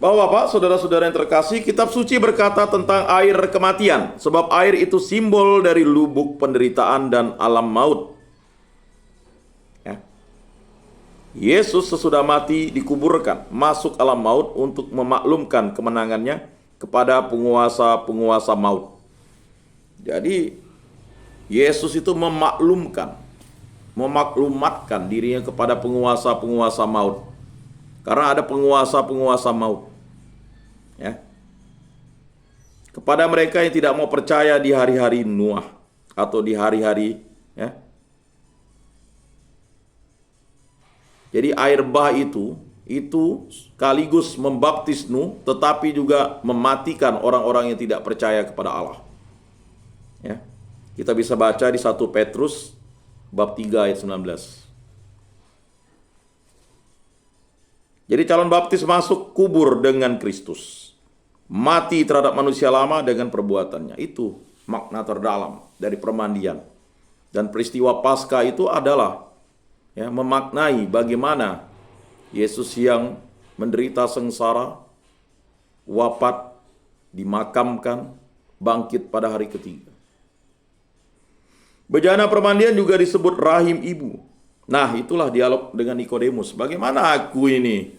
Bapak-bapak, saudara-saudara yang terkasih, kitab suci berkata tentang air kematian, sebab air itu simbol dari lubuk penderitaan dan alam maut. Ya. Yesus sesudah mati dikuburkan, masuk alam maut untuk memaklumkan kemenangannya kepada penguasa-penguasa maut. Jadi Yesus itu memaklumatkan dirinya kepada penguasa-penguasa maut. Karena ada penguasa-penguasa maut. Ya. Kepada mereka yang tidak mau percaya di hari-hari Nuh atau di hari-hari, ya. Jadi air bah itu sekaligus membaptis Nuh, tetapi juga mematikan orang-orang yang tidak percaya kepada Allah. Ya. Kita bisa baca di 1 Petrus bab 3 ayat 19. Jadi calon baptis masuk kubur dengan Kristus. Mati terhadap manusia lama dengan perbuatannya. Itu makna terdalam dari permandian. Dan peristiwa Paskah itu adalah memaknai bagaimana Yesus yang menderita sengsara, wafat, dimakamkan, bangkit pada hari ketiga. Bejana permandian juga disebut rahim ibu. Nah, itulah dialog dengan Nikodemus. Bagaimana aku ini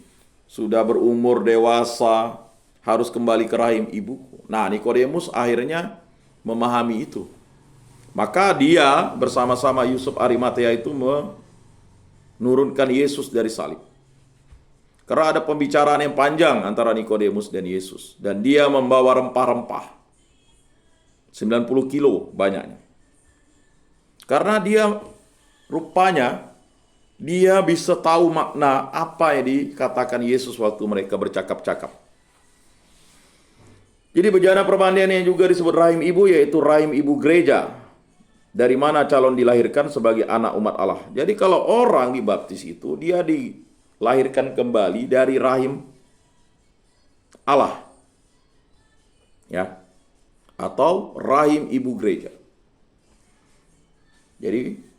sudah berumur dewasa, harus kembali ke rahim ibuku. Nah, Nikodemus akhirnya memahami itu. Maka dia bersama-sama Yusuf Arimatea itu menurunkan Yesus dari salib. Karena ada pembicaraan yang panjang antara Nikodemus dan Yesus. Dan dia membawa rempah-rempah. 90 kilo banyaknya. Karena dia rupanya dia bisa tahu makna apa yang dikatakan Yesus waktu mereka bercakap-cakap. Jadi bejana permandian yang juga disebut rahim ibu, yaitu rahim ibu gereja, dari mana calon dilahirkan sebagai anak umat Allah. Jadi kalau orang dibaptis itu, dia dilahirkan kembali dari rahim Allah, ya, atau rahim ibu gereja. Jadi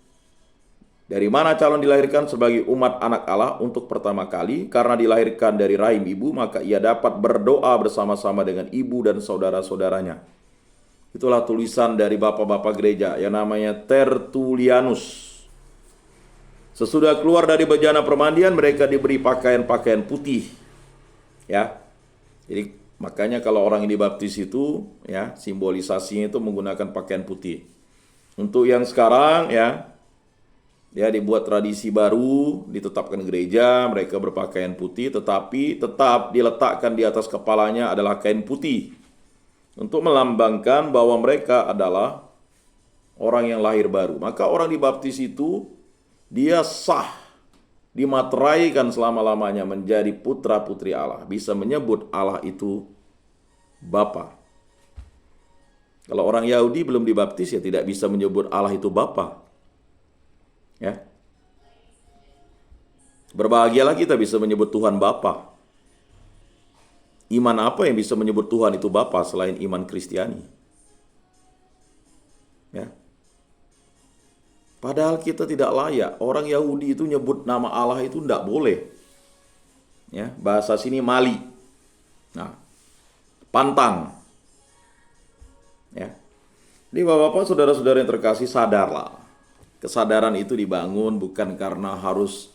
dari mana calon dilahirkan sebagai umat anak Allah untuk pertama kali? Karena dilahirkan dari rahim ibu, maka ia dapat berdoa bersama-sama dengan ibu dan saudara-saudaranya. Itulah tulisan dari bapak-bapak gereja yang namanya Tertullianus. Sesudah keluar dari bejana permandian, mereka diberi pakaian-pakaian putih. Ya. Jadi makanya kalau orang yang dibaptis itu, ya, simbolisasinya itu menggunakan pakaian putih. Untuk yang sekarang, ya, dibuat tradisi baru, ditetapkan gereja, mereka berpakaian putih, tetapi tetap diletakkan di atas kepalanya adalah kain putih. Untuk melambangkan bahwa mereka adalah orang yang lahir baru. Maka orang dibaptis itu, dia sah, dimateraikan selama-lamanya menjadi putra-putri Allah. Bisa menyebut Allah itu Bapa. Kalau orang Yahudi belum dibaptis, ya tidak bisa menyebut Allah itu Bapa. Ya. Berbahagialah kita bisa menyebut Tuhan Bapa. Iman apa yang bisa menyebut Tuhan itu Bapa selain iman Kristiani? Ya. Padahal kita tidak layak. Orang Yahudi itu nyebut nama Allah itu tidak boleh. Ya, bahasa sini mali. Nah, pantang. Ya. Jadi Bapak-bapak, saudara-saudara yang terkasih, sadarlah. Kesadaran itu dibangun bukan karena harus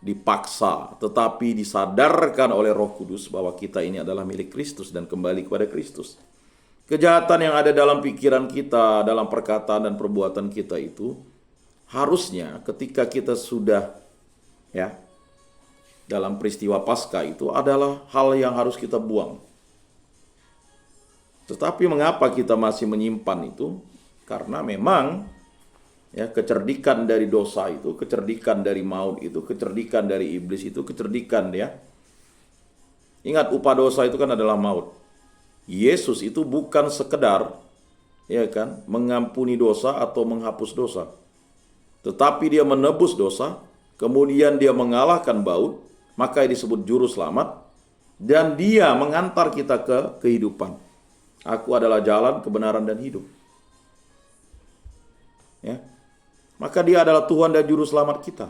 dipaksa, tetapi disadarkan oleh Roh Kudus bahwa kita ini adalah milik Kristus dan kembali kepada Kristus. Kejahatan yang ada dalam pikiran kita, dalam perkataan dan perbuatan kita itu harusnya ketika kita sudah dalam peristiwa Paskah itu adalah hal yang harus kita buang. Tetapi mengapa kita masih menyimpan itu? Karena memang kecerdikan dari dosa itu, kecerdikan dari maut itu, kecerdikan dari iblis itu, kecerdikan dia. Ingat, upah dosa itu kan adalah maut. Yesus itu bukan sekedar mengampuni dosa atau menghapus dosa. Tetapi dia menebus dosa, kemudian dia mengalahkan maut, maka disebut juru selamat, dan dia mengantar kita ke kehidupan. Aku adalah jalan, kebenaran, dan hidup. Ya. Maka dia adalah Tuhan dan Juru Selamat kita.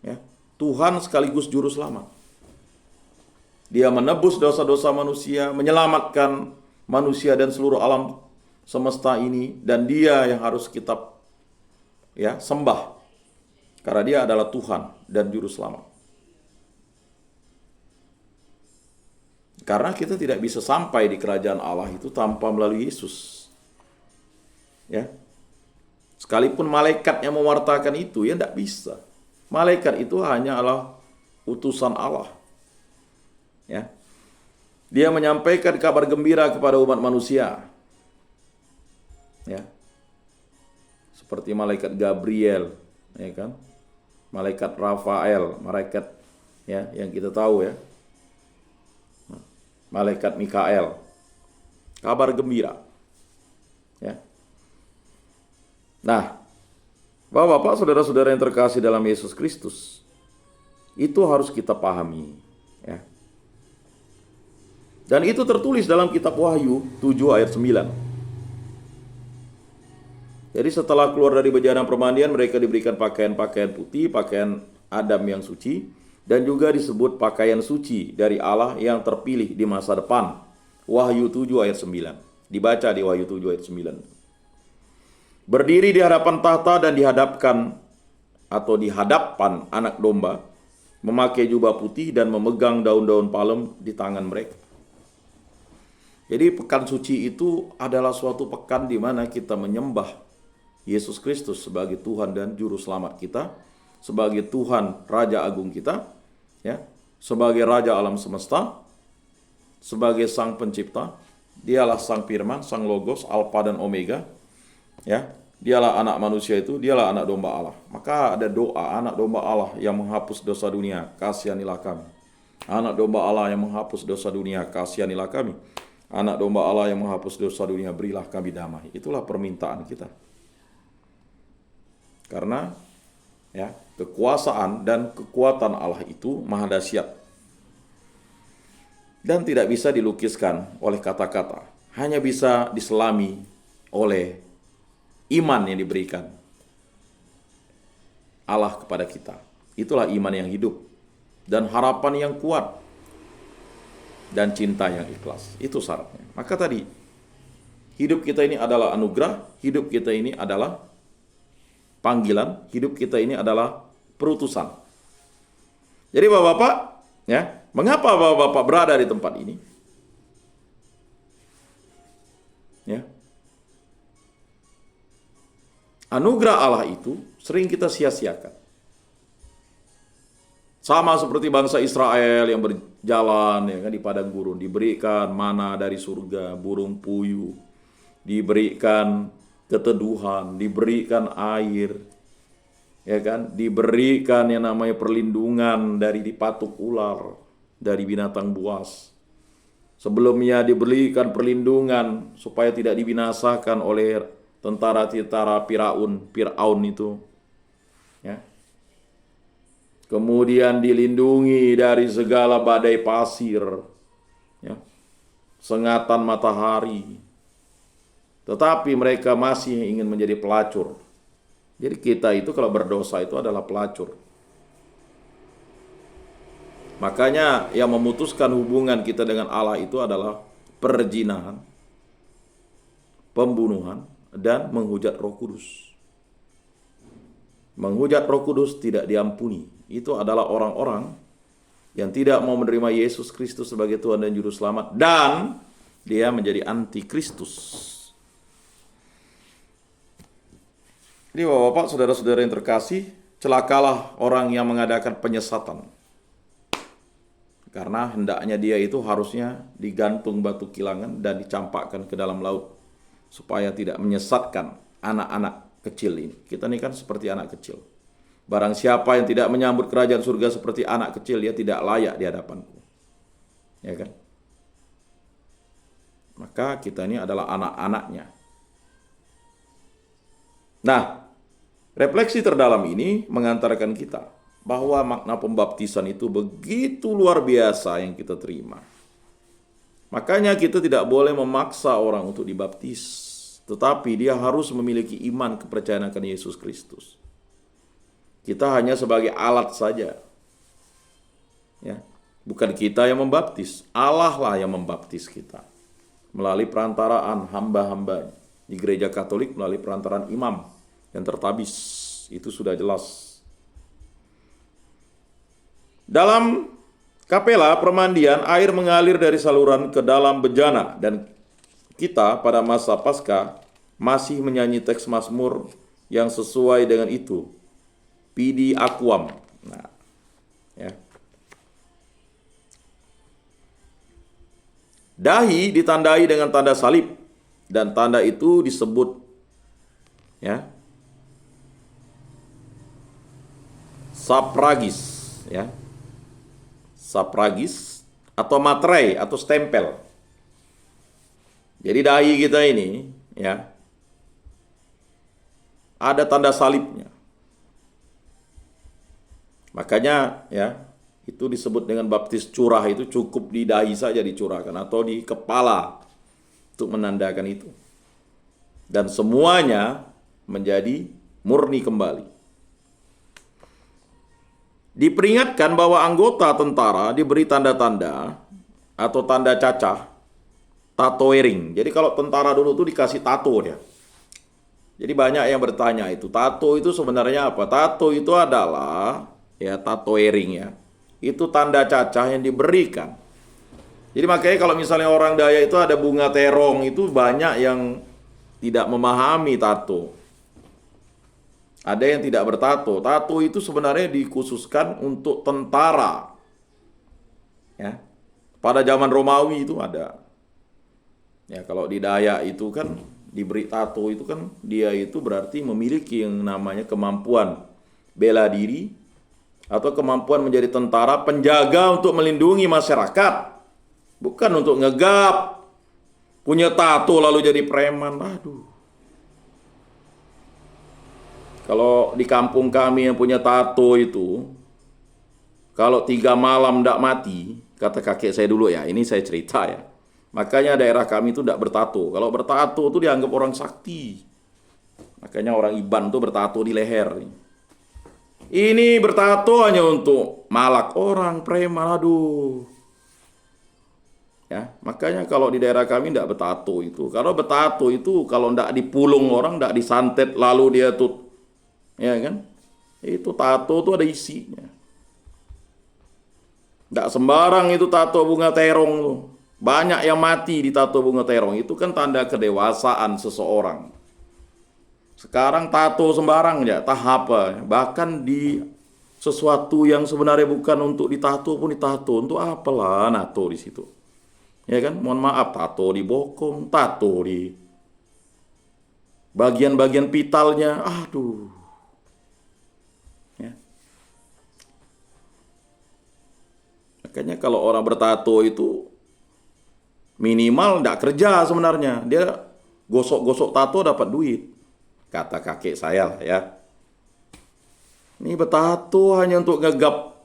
Ya. Tuhan sekaligus juru selamat. Dia menebus dosa-dosa manusia, menyelamatkan manusia dan seluruh alam semesta ini, dan dia yang harus kita sembah. Karena dia adalah Tuhan dan juru selamat. Karena kita tidak bisa sampai di kerajaan Allah itu tanpa melalui Yesus. Ya. Sekalipun malaikat yang mewartakan itu, ya tidak bisa. Malaikat itu hanyalah utusan Allah. Ya. Dia menyampaikan kabar gembira kepada umat manusia. Ya. Seperti malaikat Gabriel, ya kan? Malaikat Rafael, malaikat yang kita tahu ya. Malaikat Mikael, kabar gembira. Ya. Nah, Bapak-bapak, saudara-saudara yang terkasih dalam Yesus Kristus, itu harus kita pahami. Ya. Dan itu tertulis dalam kitab Wahyu 7 ayat 9. Jadi setelah keluar dari bejana permandian, mereka diberikan pakaian-pakaian putih, pakaian Adam yang suci, dan juga disebut pakaian suci dari Allah yang terpilih di masa depan. Wahyu 7 ayat 9. Dibaca di Wahyu 7 ayat 9. Berdiri di hadapan tahta dan di hadapan anak domba, memakai jubah putih dan memegang daun-daun palem di tangan mereka. Jadi pekan suci itu adalah suatu pekan di mana kita menyembah Yesus Kristus sebagai Tuhan dan Juru Selamat kita, sebagai Tuhan Raja Agung kita, ya, sebagai Raja alam semesta, sebagai Sang Pencipta. Dialah Sang Firman, Sang Logos, Alfa dan Omega, ya. Dialah anak manusia itu, dialah anak domba Allah. Maka ada doa, anak domba Allah yang menghapus dosa dunia, kasihanilah kami. Anak domba Allah yang menghapus dosa dunia, kasihanilah kami. Anak domba Allah yang menghapus dosa dunia, berilah kami damai. Itulah permintaan kita. Karena ya, kekuasaan dan kekuatan Allah itu maha dahsyat dan tidak bisa dilukiskan oleh kata-kata. Hanya bisa diselami oleh iman yang diberikan Allah kepada kita. Itulah iman yang hidup dan harapan yang kuat dan cinta yang ikhlas. Itu syaratnya. Maka tadi, hidup kita ini adalah anugerah, hidup kita ini adalah panggilan, hidup kita ini adalah perutusan. Jadi Bapak-bapak, ya, mengapa Bapak-bapak berada di tempat ini? Ya. Anugerah Allah itu sering kita sia-siakan. Sama seperti bangsa Israel yang berjalan ya kan di padang gurun, diberikan mana dari surga, burung puyuh, diberikan keteduhan, diberikan air, ya kan, diberikan yang namanya perlindungan dari dipatuk ular, dari binatang buas. Sebelumnya diberikan perlindungan supaya tidak dibinasakan oleh tentara-tentara Firaun itu. Ya. Kemudian dilindungi dari segala badai pasir, ya, sengatan matahari. Tetapi mereka masih ingin menjadi pelacur. Jadi kita itu kalau berdosa itu adalah pelacur. Makanya yang memutuskan hubungan kita dengan Allah itu adalah perzinahan, pembunuhan, dan menghujat Roh Kudus. Menghujat Roh Kudus tidak diampuni. Itu adalah orang-orang yang tidak mau menerima Yesus Kristus sebagai Tuhan dan Juru Selamat, dan dia menjadi antikristus. Jadi Bapak-bapak, saudara-saudara yang terkasih, celakalah orang yang mengadakan penyesatan. Karena hendaknya dia itu harusnya digantung batu kilangan dan dicampakkan ke dalam laut, supaya tidak menyesatkan anak-anak kecil ini. Kita ini kan seperti anak kecil. Barang siapa yang tidak menyambut kerajaan surga seperti anak kecil, dia tidak layak di hadapanku. Ya kan? Maka kita ini adalah anak-anaknya. Nah, refleksi terdalam ini mengantarkan kita bahwa makna pembaptisan itu begitu luar biasa yang kita terima. Makanya kita tidak boleh memaksa orang untuk dibaptis, tetapi dia harus memiliki iman kepercayaan akan Yesus Kristus. Kita hanya sebagai alat saja. Bukan kita yang membaptis, Allah lah yang membaptis kita. Melalui perantaraan hamba-hamba di gereja Katolik, melalui perantaraan imam yang tertabis. Itu sudah jelas. Dalam kapela permandian, air mengalir dari saluran ke dalam bejana. Dan kita pada masa Paskah masih menyanyi teks Mazmur yang sesuai dengan itu. Pidi aquam. Nah, ya. Dahi ditandai dengan tanda salib, dan tanda itu disebut sapragis, sapragis atau materai atau stempel. Jadi dahi kita ini ada tanda salibnya. Makanya itu disebut dengan baptis curah, itu cukup di dahi saja dicurahkan atau di kepala untuk menandakan itu. Dan semuanya menjadi murni kembali. Diperingatkan bahwa anggota tentara diberi tanda-tanda atau tanda cacah, tatoering. Jadi kalau tentara dulu tuh dikasih tato dia. Jadi banyak yang bertanya itu, tato itu sebenarnya apa? Tato itu adalah tatoering itu tanda cacah yang diberikan. Jadi makanya kalau misalnya orang Dayak itu ada bunga terong, itu banyak yang tidak memahami tato. Ada yang tidak bertato. Tato itu sebenarnya dikhususkan untuk tentara. Pada zaman Romawi itu ada. Kalau di Dayak itu kan diberi tato itu kan dia itu berarti memiliki yang namanya kemampuan bela diri atau kemampuan menjadi tentara penjaga untuk melindungi masyarakat. Bukan untuk ngegap. Punya tato lalu jadi preman. Aduh. Kalau di kampung kami yang punya tato itu, kalau 3 malam tidak mati, kata kakek saya dulu ini saya cerita Makanya daerah kami itu tidak bertato. Kalau bertato itu dianggap orang sakti. Makanya orang Iban tuh bertato di leher. Ini bertato hanya untuk malak orang, preman, aduh. Makanya kalau di daerah kami tidak bertato itu. Kalau bertato itu kalau tidak dipulung orang, tidak disantet lalu dia tuh, itu tato itu ada isinya. Tidak sembarang itu tato bunga terong tuh. Banyak yang mati di tato bunga terong. Itu kan tanda kedewasaan seseorang. Sekarang tato sembarang tahap bahkan di sesuatu yang sebenarnya bukan untuk ditato pun ditato. Untuk apalah nato di situ? Mohon maaf, tato di bokong, tato di bagian-bagian vitalnya. Aduh. Makanya kalau orang bertato itu minimal tidak kerja sebenarnya. Dia gosok-gosok tato dapat duit. Kata kakek saya lah Ini bertato hanya untuk ngegap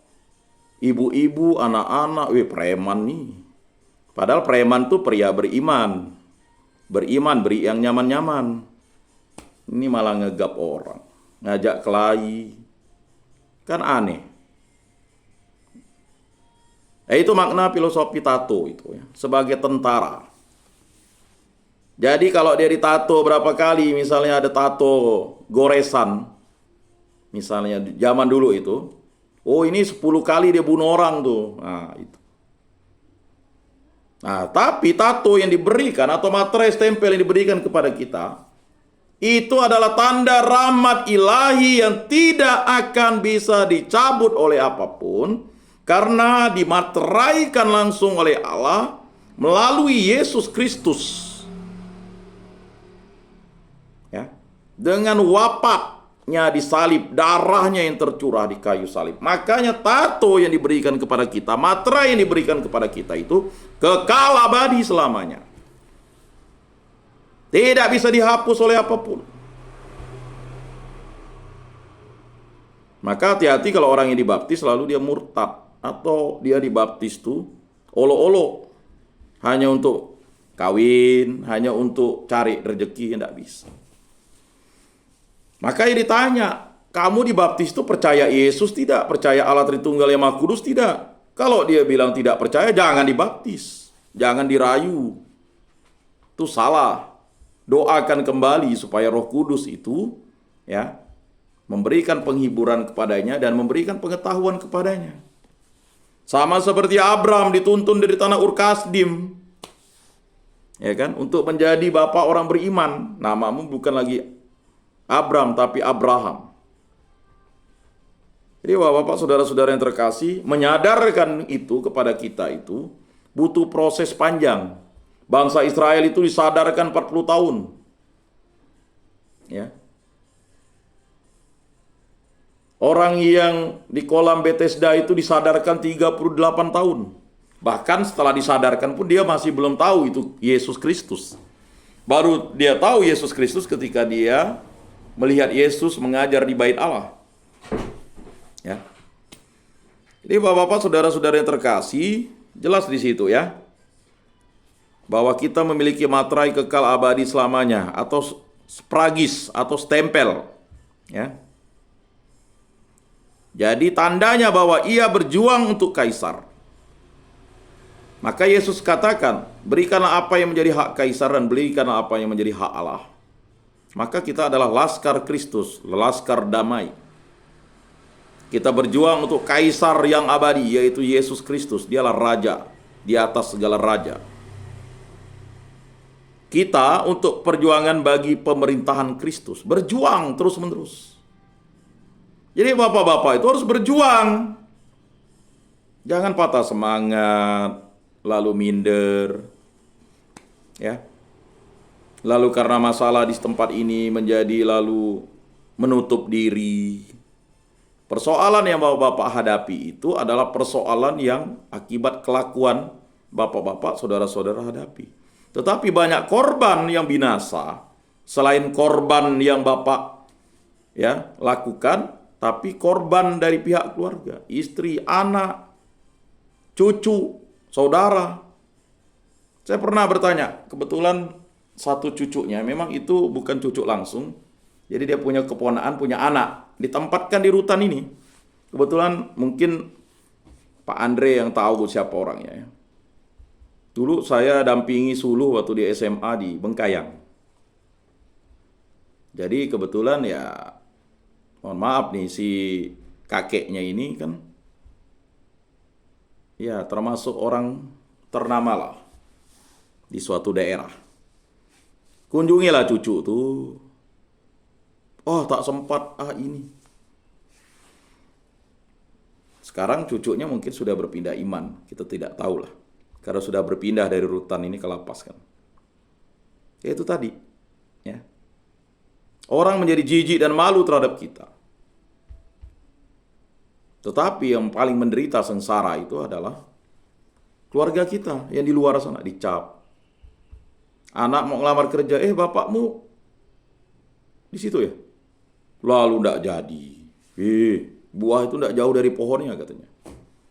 ibu-ibu, anak-anak. Preman nih. Padahal preman tuh pria beriman. Beriman, beri yang nyaman-nyaman. Ini malah ngegap orang. Ngajak kelahi. Kan aneh. Itu makna filosofi tato itu sebagai tentara. Jadi kalau dia ditato berapa kali, misalnya ada tato goresan, misalnya zaman dulu itu, ini 10 kali dia bunuh orang tuh. Nah, itu. Nah, tapi tato yang diberikan atau materai stempel yang diberikan kepada kita, itu adalah tanda rahmat ilahi yang tidak akan bisa dicabut oleh apapun, karena dimateraikan langsung oleh Allah melalui Yesus Kristus. Dengan wafatnya disalib, darahnya yang tercurah di kayu salib. Makanya tato yang diberikan kepada kita, materai yang diberikan kepada kita itu kekal abadi selamanya. Tidak bisa dihapus oleh apapun. Maka hati-hati kalau orang yang dibaptis lalu dia murtad. Atau dia dibaptis tuh olo-olo. Hanya untuk kawin, hanya untuk cari rezeki, tidak bisa. Makanya ditanya, kamu dibaptis itu percaya Yesus tidak? Percaya Allah Tritunggal yang Maha Kudus tidak? Kalau dia bilang tidak percaya, jangan dibaptis. Jangan dirayu. Itu salah. Doakan kembali supaya Roh Kudus itu ya memberikan penghiburan kepadanya dan memberikan pengetahuan kepadanya. Sama seperti Abraham dituntun dari tanah Ur Kasdim. Ya kan? Untuk menjadi bapak orang beriman. Namamu bukan lagi Abram tapi Abraham. Jadi Bapak, saudara-saudara yang terkasih, menyadarkan itu kepada kita itu butuh proses panjang. Bangsa Israel itu disadarkan 40 tahun. Ya. Orang yang di kolam Bethesda itu disadarkan 38 tahun. Bahkan setelah disadarkan pun dia masih belum tahu itu Yesus Kristus. Baru dia tahu Yesus Kristus ketika dia melihat Yesus mengajar di bait Allah. Ya. Jadi Bapak-bapak, saudara-saudara yang terkasih, jelas di situ ya. Bahwa kita memiliki materai kekal abadi selamanya atau spragis atau stempel. Ya. Jadi tandanya bahwa ia berjuang untuk kaisar. Maka Yesus katakan, berikanlah apa yang menjadi hak kaisar dan berikanlah apa yang menjadi hak Allah. Maka kita adalah laskar Kristus, laskar damai. Kita berjuang untuk kaisar yang abadi, yaitu Yesus Kristus. Dialah raja di atas segala raja. Kita untuk perjuangan bagi pemerintahan Kristus, berjuang terus-menerus. Jadi bapak-bapak itu harus berjuang. Jangan patah semangat, lalu minder. Ya. Lalu karena masalah di tempat ini menjadi lalu menutup diri. Persoalan yang bapak-bapak hadapi itu adalah persoalan yang akibat kelakuan bapak-bapak, saudara-saudara hadapi. Tetapi banyak korban yang binasa selain korban yang bapak ya lakukan, tapi korban dari pihak keluarga, istri, anak, cucu, saudara. Saya pernah bertanya, kebetulan satu cucunya, memang itu bukan cucu langsung, jadi dia punya keponakan, punya anak, ditempatkan di rutan ini. Kebetulan mungkin Pak Andre yang tahu siapa orangnya ya. Dulu saya dampingi Suluh waktu di SMA di Bengkayang. Jadi kebetulan ya, mohon maaf nih, si kakeknya ini kan ya termasuk orang ternama lah di suatu daerah. Kunjungilah cucu tuh. Oh, tak sempat ini. Sekarang cucunya mungkin sudah berpindah iman, kita tidak tahu lah. Karena sudah berpindah dari rutan ini ke lapas kan. Ya itu tadi, ya. Orang menjadi jijik dan malu terhadap kita. Tetapi yang paling menderita sengsara itu adalah keluarga kita yang di luar sana dicap. Anak mau ngelamar kerja, bapakmu di situ ya. Lalu ndak jadi. Buah itu ndak jauh dari pohonnya katanya.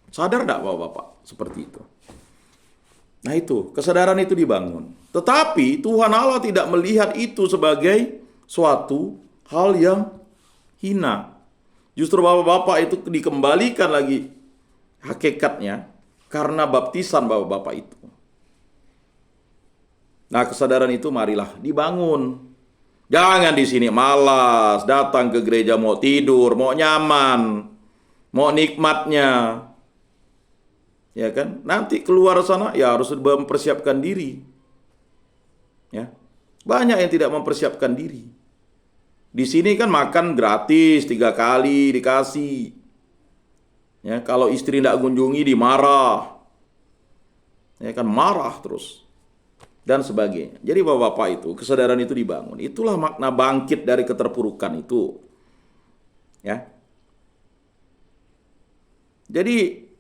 Sadar ndak bapak-bapak seperti itu? Nah itu, kesadaran itu dibangun. Tetapi Tuhan Allah tidak melihat itu sebagai suatu hal yang hina. Justru bapak-bapak itu dikembalikan lagi hakikatnya karena baptisan bapak-bapak itu. Nah, kesadaran itu marilah dibangun. Jangan di sini malas, datang ke gereja mau tidur, mau nyaman, mau nikmatnya. Ya kan? Nanti keluar sana ya harus mempersiapkan diri. Ya. Banyak yang tidak mempersiapkan diri. Di sini kan makan gratis 3 kali dikasih. Ya, kalau istri tidak kunjungi dimarah. Ya kan, marah terus. Dan sebagainya. Jadi bapak-bapak itu, kesadaran itu dibangun. Itulah makna bangkit dari keterpurukan itu. Ya. Jadi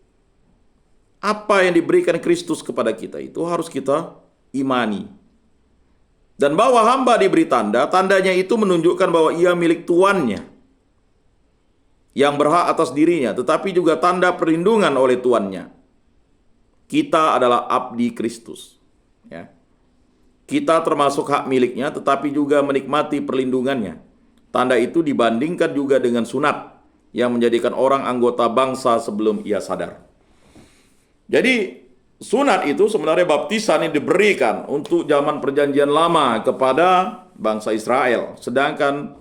apa yang diberikan Kristus kepada kita itu harus kita imani. Dan bahwa hamba diberi tanda, tandanya itu menunjukkan bahwa ia milik tuannya yang berhak atas dirinya, tetapi juga tanda perlindungan oleh tuannya. Kita adalah abdi Kristus. Ya. Kita termasuk hak miliknya, tetapi juga menikmati perlindungannya. Tanda itu dibandingkan juga dengan sunat yang menjadikan orang anggota bangsa sebelum ia sadar. Jadi sunat itu sebenarnya baptisan yang diberikan untuk zaman perjanjian lama kepada bangsa Israel. Sedangkan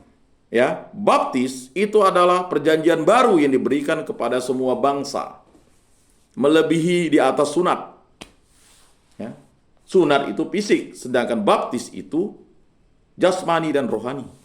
ya, baptis itu adalah perjanjian baru yang diberikan kepada semua bangsa. Melebihi di atas sunat. Ya. Sunat itu fisik, sedangkan baptis itu jasmani dan rohani.